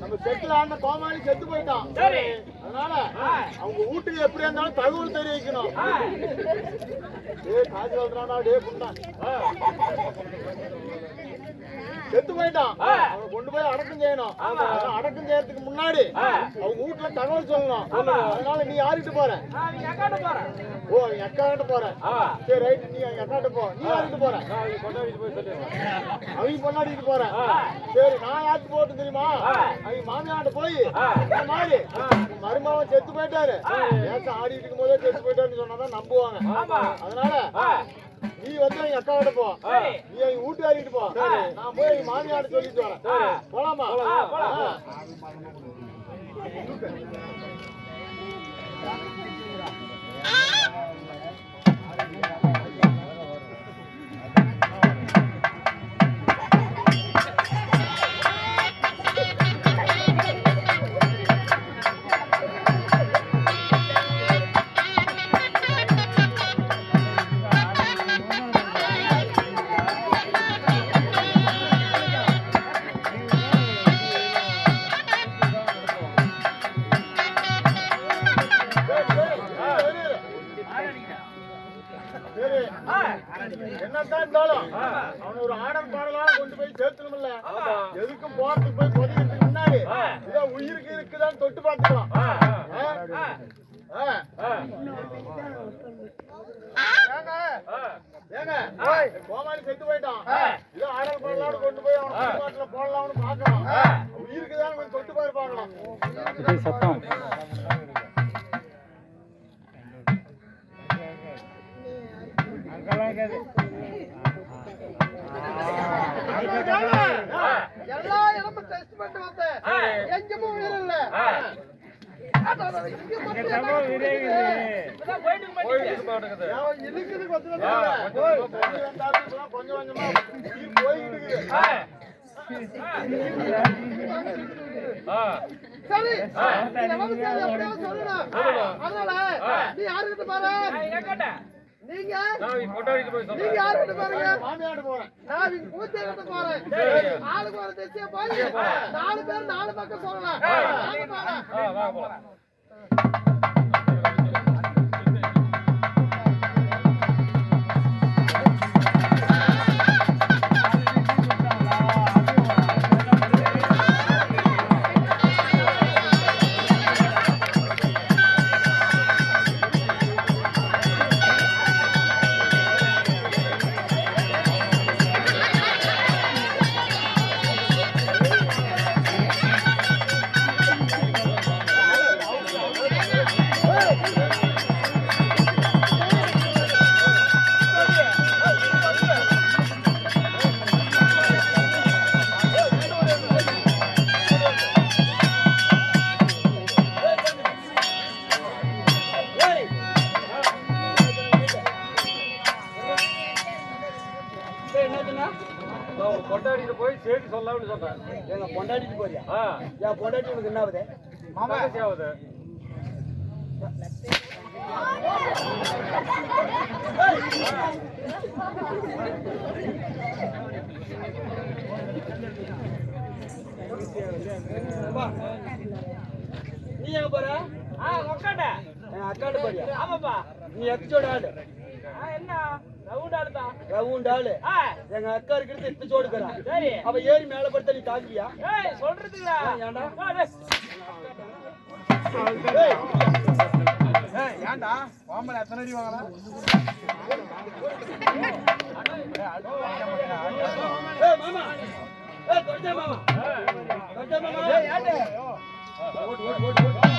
நம்ம செட்டில் ஆன கோமாளி செத்து போயிட்டான். அதனால அவங்க வீட்டுக்கு எப்படி இருந்தாலும் தகவல் தெரிவிக்கணும். காசு வந்துடானா டே புண்ணா செத்து போயிட்டான். அவங்க கொண்டு போய் அடக்கம் செய்யணும். அடக்கம் செய்யறதுக்கு முன்னாடி அவங்க வீட்டுல தகவல் சொல்லணும். அதனால நீ யாருக்கிட்ட போற? ஓ என் அக்கா கிட்ட போற. சரி ரைட், நீ எங்க அக்காட்ட போ. நீ யாருக்கிட்ட போற? அவங்க பொண்ணாடிட்டு போற. சரி நான் யாருக்கு போட்டு தெரியுமா? அவங்க மாமியாட்ட போய் இந்த மாதிரி மருமகன் செத்து போயிட்டாரு, ஏன் ஆடிட்டு இருக்கும் போதே செத்து போயிட்டாருன்னு சொன்னாதான் நம்புவாங்க. அதனால நீ வந்து எங்க அக்கா கிட்ட போ, நீ எங்க வீட்டுக்காரிட்டு போ, நான் போய் எங்க மாமியாட்ட சொல்லிட்டு வரேன். போலாமா? என்னதான் இருந்தாலும் அவனை ஒரு ஆடல் பாடலாம் கொண்டு போய் சேர்த்தணும்ல. எதுக்கும் போறதுக்கு போய் கொதிக்கிறதுக்கு முன்னாடி இதோ உயிருக்கு இருக்குதான் தொட்டு பார்த்துக்கலாம். கோமாளி செத்து போயிட்டான். இதோ ஆடல் பாடலாம் கொண்டு போய் அவனை போடலாம்னு பாக்கலாம். உயிருக்குதான் கொஞ்சம் தொட்டு பாரு பார்க்கலாம். எல்லா இடமும் டெஸ்ட் பண்ணிட்டு வந்தேன், எங்கேயுமே உயிர் இல்ல. கொஞ்சம் கொஞ்சமா போயிட்டு சரி சொல்லணும். அதனால நீ யாருக்கிட்ட பாரு, நீங்க யாருக்கிட்ட பாருங்க? மாமியாட்ட போறேன், நான் பூச்சைக்கிட்ட போறேன். ஆளுக்கு ஒரு திசைய போய் 4 பேர் 4 பக்கம் சொல்லலாம். பொண்டாட்டி சொல்லலாம்னு சொன்னேன். எங்க பொண்டாட்டிக்கு போறியா? ஆ, என் பொண்டாட்டி உனக்கு என்ன ஆகுது? மாமா ஆகுது. நீ எங்க போற? உக்காண்ட என் அக்காண்டு போறியா? ஆமாப்பா. நீ எச்சோட ஆளு. என்ன ரவுண்ட் ஆளுதான். ரவுண்ட் ஆளு. எங்க அக்கா இருக்கிறது எச்சோடு இருக்கிறா. சரி, அவ ஏறி மேல படுத்த நீ தாக்குவியா? சொல்றதுக்குடா. ஏன்டா? ஏன்டா பாம்பல எத்தனை அடி வாங்கலாம்? மாமா தொட்டே மாமா தொட்டே மாமா ஓடு ஓடு ஓடு ஓடு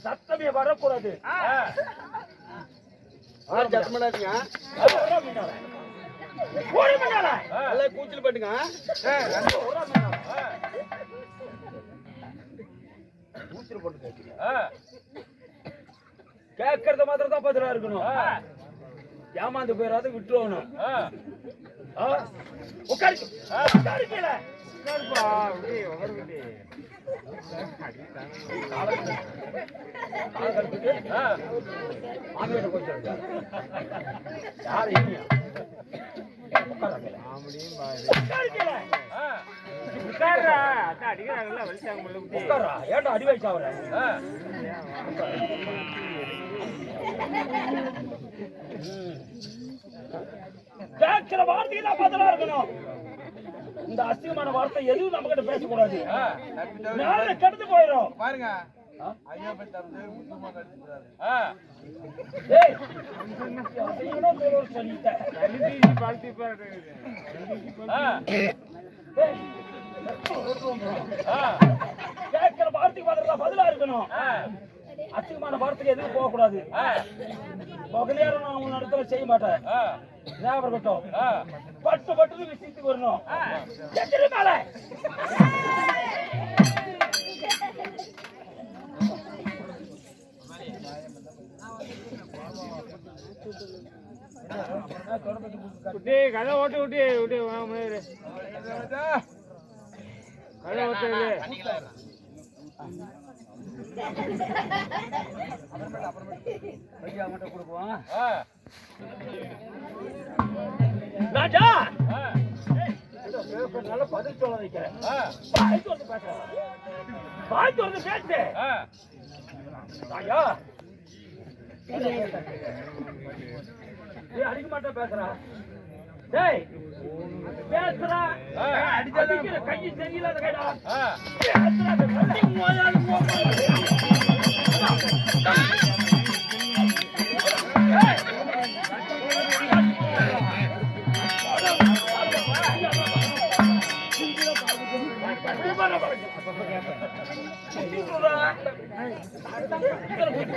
சத்தமே வரக்கூடாது. கூச்சல் பட்டுங்க. கேட்கறத மாத்திரம் தான் பதிலா இருக்கணும். ஏமாந்து போயிடாத விட்டுருவணும். ஏன்டா அடி வயசு அவர கேட்கிற வார்த்தையெல்லாம் பதிலா இருக்கணும். இந்த அசிங்கமான வார்த்தை எதுவும் நம்ம கிட்ட பேசக்கூடாது. நாளை கெடுத்து போயிடும் பாருங்க. கேட்கிற வார்த்தைக்கு பதிலா இருக்கணும். அசிங்கமான வார்த்தைக்கு எதுவும் போக கூடாது. பகலேரும் நான் உன் இடத்துல செய்ய மாட்டேன். ஞாபகம் இருக்கட்டும். பட்டு பட்டு விஷயத்துக்கு வரணும். கதை ஓட்டு விட்டு விட்டு கதை ஓட்டு கொடுப்போம். ராஜா நல்ல பதில் சொல்ல வைக்கிறேன். வாய் திறந்து பேசு. ராஜா அடிக்க மாட்டேன் பேசுறா. டேய் பேசுறா. அடிக்கிற கையை சரியில்லாத கைடா.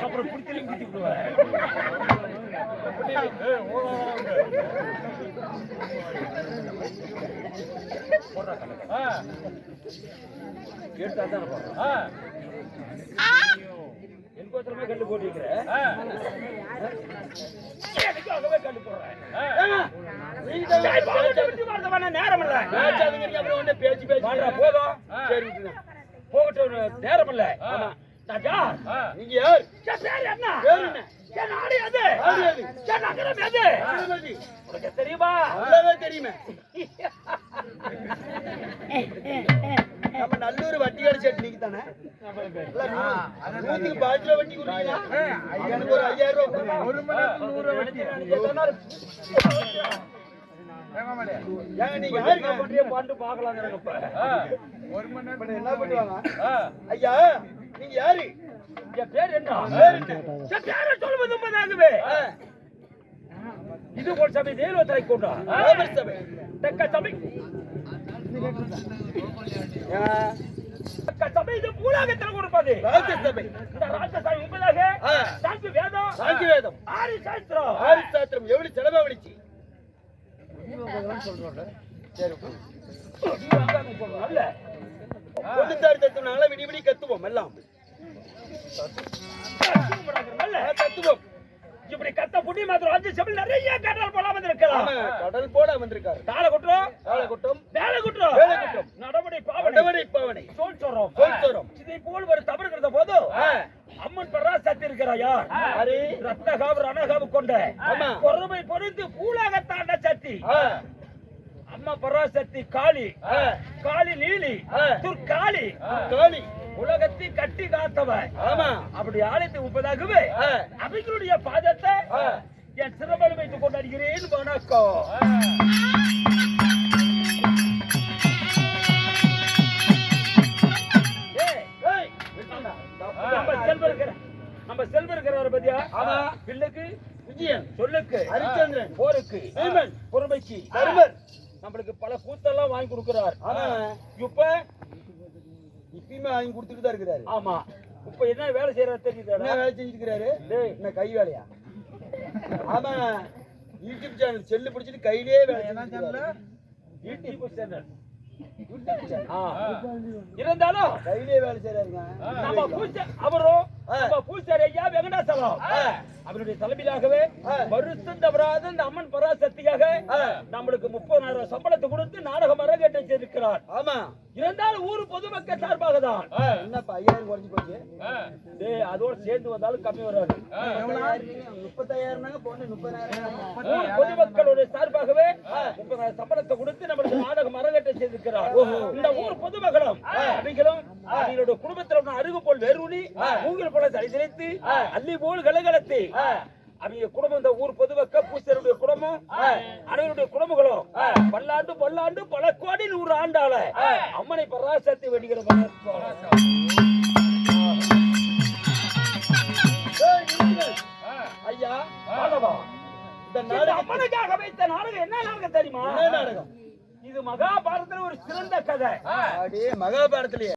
அப்புறம் பிடிச்சலையும் குத்தி விடுவேன். எனக்கோசரமே கண்டு போட்டிருக்கிறேன். எனக்காகவே கண்டு போடுறேன். நேரம் இல்ல. பேச்சு பேச்சு போதும். சரி போகட்டும். நேரம் இல்ல. ராஜா நீங்க யார்? என் பேர் என்ன? பேர் என்ன? என் நாடு எது? நாடு எது? என் நகரம் எது? திருமதி. உனக்கு தெரியுமா? நல்லாவே தெரியுமே. நம்ம நல்லூர் வட்டி அடிச்சு நீங்க தானே? நூத்துக்கு 10 ரூபா வட்டி கொடுத்தீங்க. எனக்கு ஒரு 5000 ரூபாய் கொடுங்க. ஒரு மணி நேரத்துக்கு 100 ரூபா வெட்டி. ஏங்க நீங்க யாருங்க? அப்படியே பாண்டு பார்க்கலாங்கிறாங்க இப்ப. ஒரு மணி நேரம் இப்ப என்ன பண்ணுவாங்க? ஐயா நீங்க யாரு? என் பேர் என்ன? பேர் என்ன? என் பேரை சொல்வது உண்மைதாகவே. இது போல் சபை தேர்வத்தை கொண்டா தேவர் சபை. தக்க சபை தக்க சபை இது பூலாகத்தில் கொடுப்பது. ராஜசபை. இந்த ராஜசபை உண்மைதாக சாந்தி வேதம் சாந்தி வேதம். ஆரி சாஸ்திரம் ஆரி சாஸ்திரம் எவ்வளவு செலவழிச்சு? அல்ல கொடுத்தாரு தத்துவனால விடி விடி கத்துவோம் எல்லாம். அல்ல கத்துவோம். இப்படி கத்த புண்ணிய மாத்திரம் அஞ்சு சபையில் நிறைய கடல் போல வந்திருக்கலாம். ஆமா, கடல் போட வந்திருக்காரு. தாள குற்றம் கால குட்டம், வேலை குற்றம் வேலை குற்றம், நடவடி பாவனை வடவடை பாவனை, சோல் சோரம் சொல் சோரம். இதை போல் ஒரு தவறு கிடந்த போது அம்மன் பராசக்தி இருக்கிறாயா? யாரு? ரத்தகாவு ரணகாவு கொண்ட ஆமா. பொறுமை பொறுத்து பூலாக தாண்ட சக்தி அம்மா பராசக்தி காளி காளி நீலி துர்காளி காளி உலகத்தை கட்டி காத்தவன். ஆமா. அப்படி ஆலயத்தை உப்பதாகவே அவைகளுடைய பாதத்தை என் சிறப்பாடு வைத்துக் கொண்டாடுகிறேன். வணக்கம். நம்ம செல்வம் இருக்கிறாரு பத்தியா? பிள்ளைக்கு விஜயன், சொல்லுக்கு ஹரிச்சந்திரன், போருக்கு பீமன், பொறுமைக்கு தர்மர். நம்மளுக்கு பல கூத்தெல்லாம் வாங்கி கொடுக்கிறார். ஆமா. இப்ப இப்பயுமே வாங்கி கொடுத்துட்டு தான் இருக்கிறாரு. ஆமா. இப்ப என்ன வேலை செய்யறாரு தெரியுதா? என்ன வேலை செஞ்சுட்டு இருக்கிறாரு? என்ன கை வேலையா? ஆமா, யூடியூப் சேனல் செல்லு பிடிச்சிட்டு கையிலேயே வேலை செஞ்சுட்டு யூடியூப் சேனல். இருந்தாலும் கையிலேயே வேலை செய்யறாருங்க. நம்ம பூஜை அவரும் நம்ம பூஜாரி ஐயா வெங்கடாசலம் அவருடைய தலைமையிலாகவே வருஷம் தவறாத இந்த அம்மன் பராசக்தியாக நம்மளுக்கு 30,000 சம்பளத்தை கொடுத்து நாடகம் அரங்கேற்ற செய்திருக்கிறார். ஆமா. இருந்தாலும் ஊர் பொதுமக்கள் சார்பாக தான். என்னப்பா 5000 குறைஞ்சு போச்சு? அதோட சேர்ந்து வந்தாலும் கம்மி வராது. 35,000 பொண்ணு 30,000. ஊர் பொதுமக்களுடைய சார்பாகவே 30,000 சம்பளத்தை கொடுத்து நம்மளுக்கு நாடகம் அரங்கேற்ற செய்திருக்கிறார். இந்த ஊர் பொதுமக்களும் அவங்களும் அவங்களுடைய குடும்பத்தில் அருகு போல் வேரூனி மூங்கில் போல தரிசித்து அள்ளி போல் கலகலத்தி அவங்க குடும்பம் இந்த ஊர் பொதுமக்கள் பூசருடைய குடும்பம் அனைவருடைய குடும்பங்களும் பல்லாண்டு பல்லாண்டு பல கோடி 100 ஆண்டால அம்மனை பராசக்தி வேண்டுகிற ஐயா இந்த அம்மனுக்காக வைத்த நாடகம் என்ன நாடகம் தெரியுமா? என்ன நாடகம்? இது மகாபாரதத்துல ஒரு சிறந்த கதை. மகாபாரதத்திலேயே